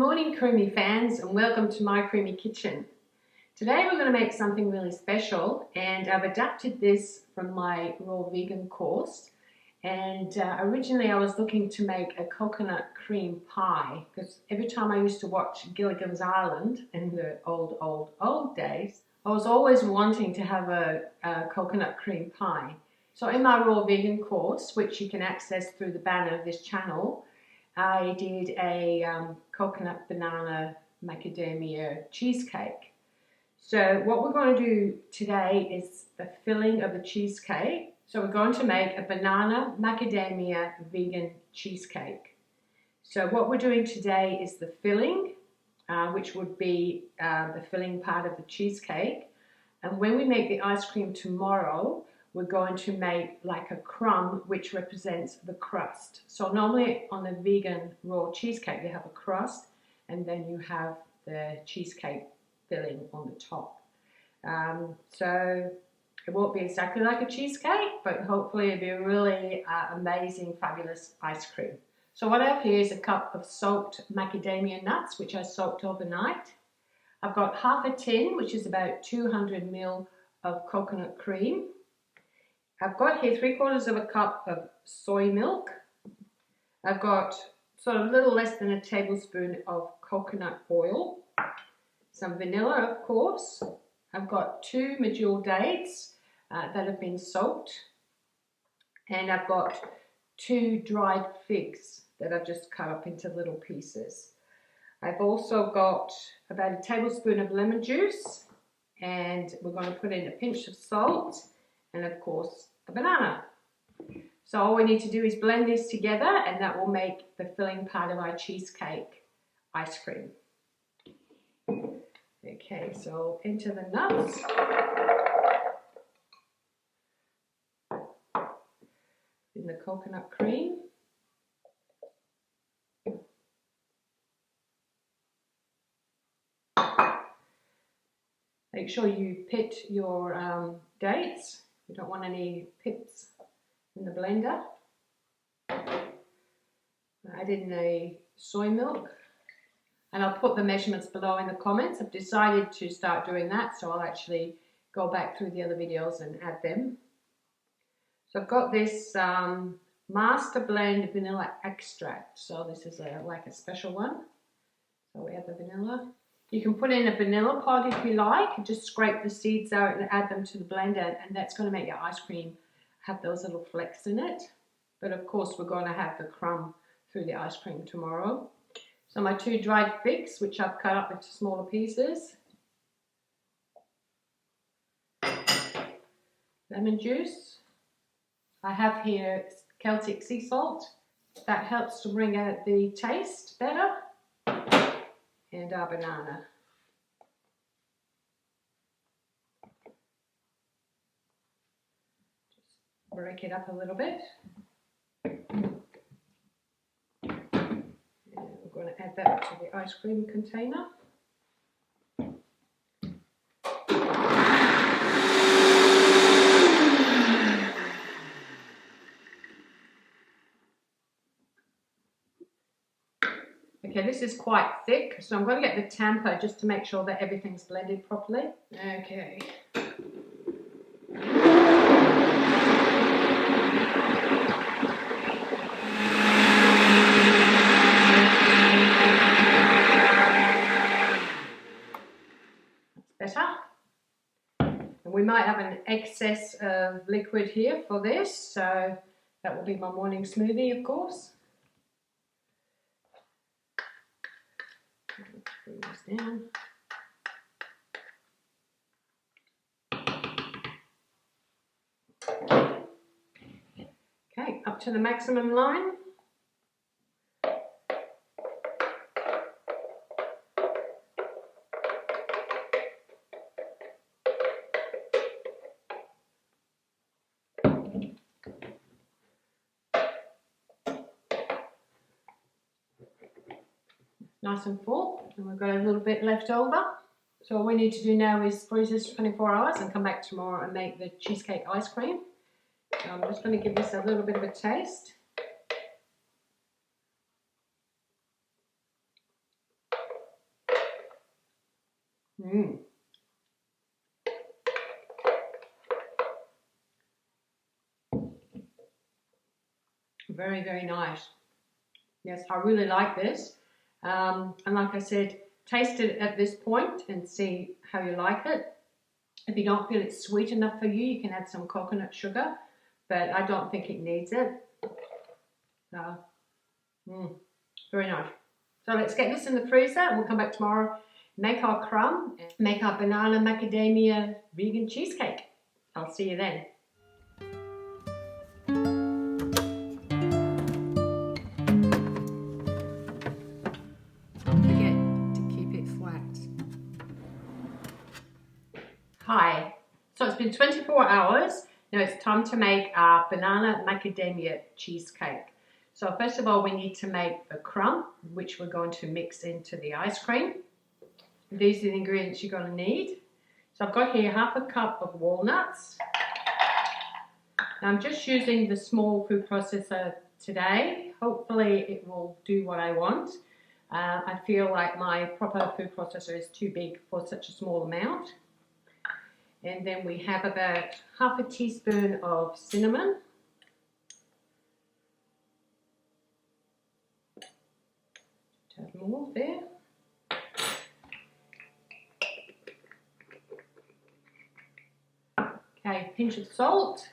morning Creami fans, and welcome to my Creami kitchen. Today we're going to make something really special, and I've adapted this from my raw vegan course. And originally I was looking to make a coconut cream pie, because every time I used to watch Gilligan's Island in the old days, I was always wanting to have a coconut cream pie. So in my raw vegan course, which you can access through the banner of this channel, I did a coconut banana macadamia cheesecake. So what we're going to do today is the filling of the cheesecake. So we're going to make a banana macadamia vegan cheesecake. So what we're doing today is the filling, which would be the filling part of the cheesecake. And when we make the ice cream tomorrow, we're going to make like a crumb which represents the crust. So normally on a vegan raw cheesecake you have a crust and then you have the cheesecake filling on the top. So it won't be exactly like a cheesecake, but hopefully it'll be a really amazing, fabulous ice cream. So what I have here is a cup of soaked macadamia nuts, which I soaked overnight. I've got half a tin, which is about 200 ml of coconut cream. I've got here 3/4 of a cup of soy milk. I've got sort of a little less than a tablespoon of coconut oil. Some vanilla, of course. I've got 2 madjool dates that have been soaked. And I've got 2 dried figs that I've just cut up into little pieces. I've also got about a tablespoon of lemon juice. And we're going to put in a pinch of salt. And of course, a banana. So all we need to do is blend this together, and that will make the filling part of our cheesecake ice cream. Okay, so into the nuts. In the coconut cream. Make sure you pit your dates. You don't want any pips in the blender. I added in a soy milk, and I'll put the measurements below in the comments. I've decided to start doing that, so I'll actually go back through the other videos and add them. So I've got this Master Blend vanilla extract. So this is like a special one. So we add the vanilla. You can put in a vanilla pod if you like, just scrape the seeds out and add them to the blender, and that's going to make your ice cream have those little flecks in it. But of course we're going to have the crumb through the ice cream tomorrow. So my 2 dried figs, which I've cut up into smaller pieces. Lemon juice. I have here Celtic sea salt. That helps to bring out the taste better. And our banana. Just break it up a little bit. And we're going to add that to the ice cream container. Okay, this is quite thick, so I'm going to get the tamper just to make sure that everything's blended properly. Okay. That's better. And we might have an excess of liquid here for this, so that will be my morning smoothie, of course. Bring this down. Okay, up to the maximum line. Nice and full, and we've got a little bit left over. So all we need to do now is freeze this for 24 hours and come back tomorrow and make the cheesecake ice cream. So I'm just going to give this a little bit of a taste. Mm. Very, very nice. Yes, I really like this. And like I said, taste it at this point and see how you like it. If you don't feel it's sweet enough for you, you can add some coconut sugar, but I don't think it needs it. Very nice. So let's get this in the freezer and we'll come back tomorrow, make our crumb, and make our banana macadamia vegan cheesecake. I'll see you then. Don't forget to keep it flat. Hi, so it's been 24 hours. Now it's time to make our banana macadamia cheesecake. So first of all, we need to make the crumb, which we're going to mix into the ice cream. These are the ingredients you're going to need. So I've got here half a cup of walnuts. Now I'm just using the small food processor today. Hopefully it will do what I want. I feel like my proper food processor is too big for such a small amount. And then we have about half a teaspoon of cinnamon. Add more there. Okay, pinch of salt.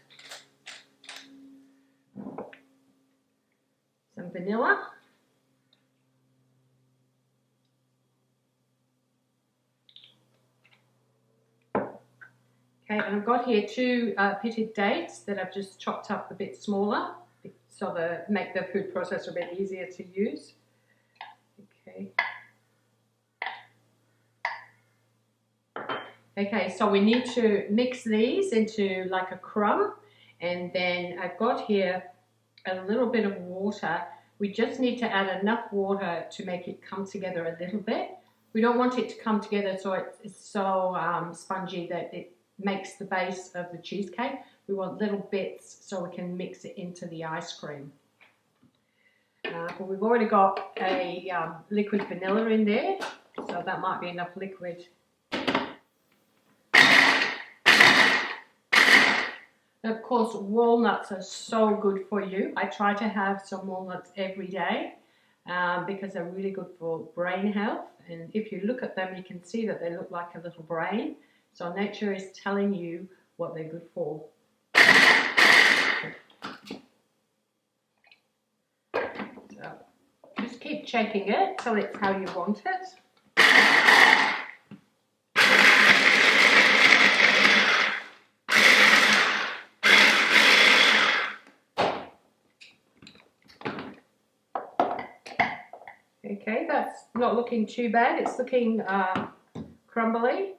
Some vanilla. Okay, and I've got here two pitted dates that I've just chopped up a bit smaller, so to make the food processor a bit easier to use. Okay. Okay, so we need to mix these into like a crumb, and then I've got here a little bit of water. We just need to add enough water to make it come together a little bit. We don't want it to come together so it's so spongy that it makes the base of the cheesecake. We want little bits so we can mix it into the ice cream. But we've already got a liquid vanilla in there, so that might be enough liquid. And of course, walnuts are so good for you. I try to have some walnuts every day because they're really good for brain health. And if you look at them, you can see that they look like a little brain. So nature is telling you what they're good for. So just keep checking it till it's how you want it. Okay, that's not looking too bad. It's looking crumbly.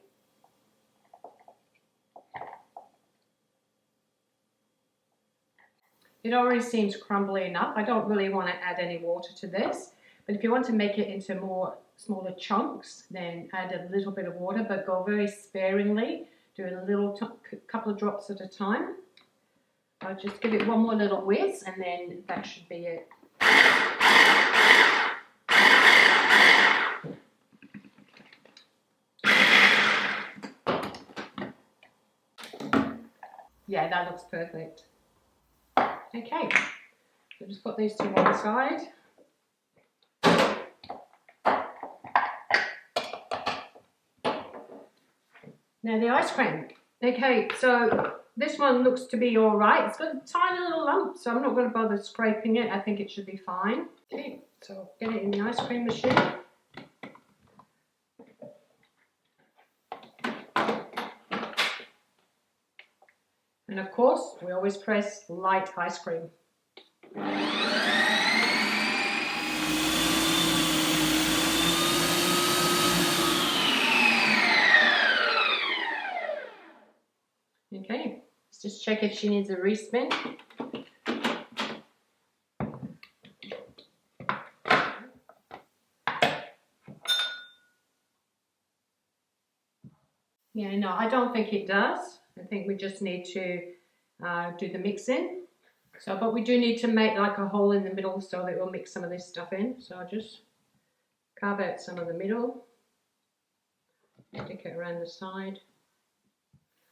It already seems crumbly enough. I don't really want to add any water to this, but if you want to make it into more smaller chunks, then add a little bit of water, but go very sparingly, doing a little couple of drops at a time. I'll just give it one more little whiz, and then that should be it. Yeah, that looks perfect. Okay, so just put these to one side. Now the ice cream. Okay, so this one looks to be all right. It's got a tiny little lump, so I'm not going to bother scraping it. I think it should be fine. Okay, so get it in the ice cream machine. And of course, we always press light ice cream. Okay, let's just check if she needs a respin. Yeah, no, I don't think it does. I think we just need to do the mixing. So, but we do need to make like a hole in the middle so that we'll mix some of this stuff in. So I'll just carve out some of the middle. Stick it around the side.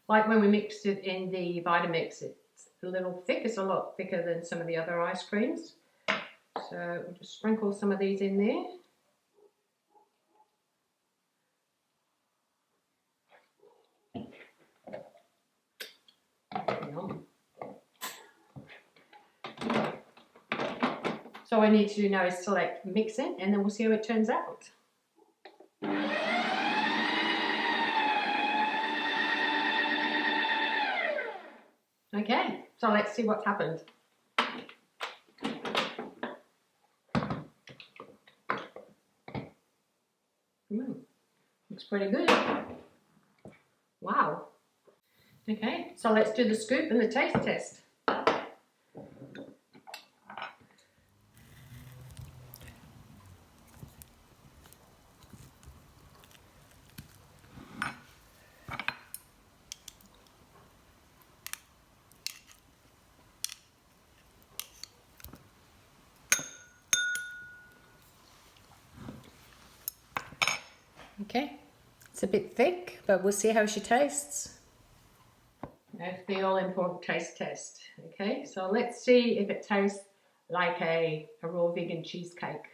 Like when we mixed it in the Vitamix, it's a little thick. It's a lot thicker than some of the other ice creams. So we'll just sprinkle some of these in there. Yum. So all I need to do now is select mix it, and then we'll see how it turns out. Okay, so let's see what's happened. Looks pretty good. Wow. Okay, so let's do the scoop and the taste test. Okay, it's a bit thick, but we'll see how she tastes. That's the all-important taste test. Okay, so let's see if it tastes like a raw vegan cheesecake.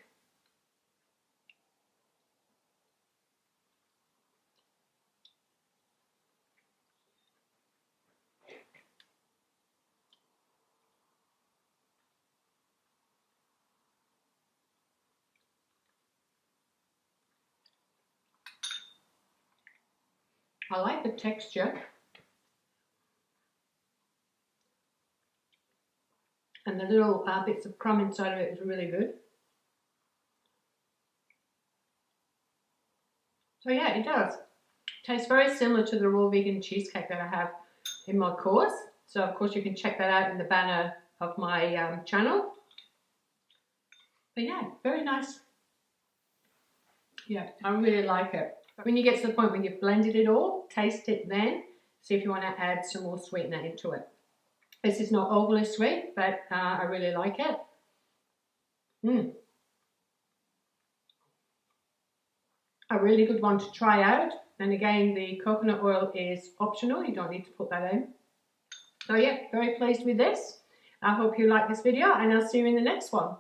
I like the texture, and the little bits of crumb inside of it is really good. So yeah, it does. Tastes very similar to the raw vegan cheesecake that I have in my course. So of course you can check that out in the banner of my channel. But yeah, very nice. Yeah, I really like it. When you get to the point when you've blended it all, taste it then. See if you want to add some more sweetener into it. This is not overly sweet, but I really like it. A really good one to try out. And again, the coconut oil is optional. You don't need to put that in. So yeah, very pleased with this. I hope you like this video, and I'll see you in the next one.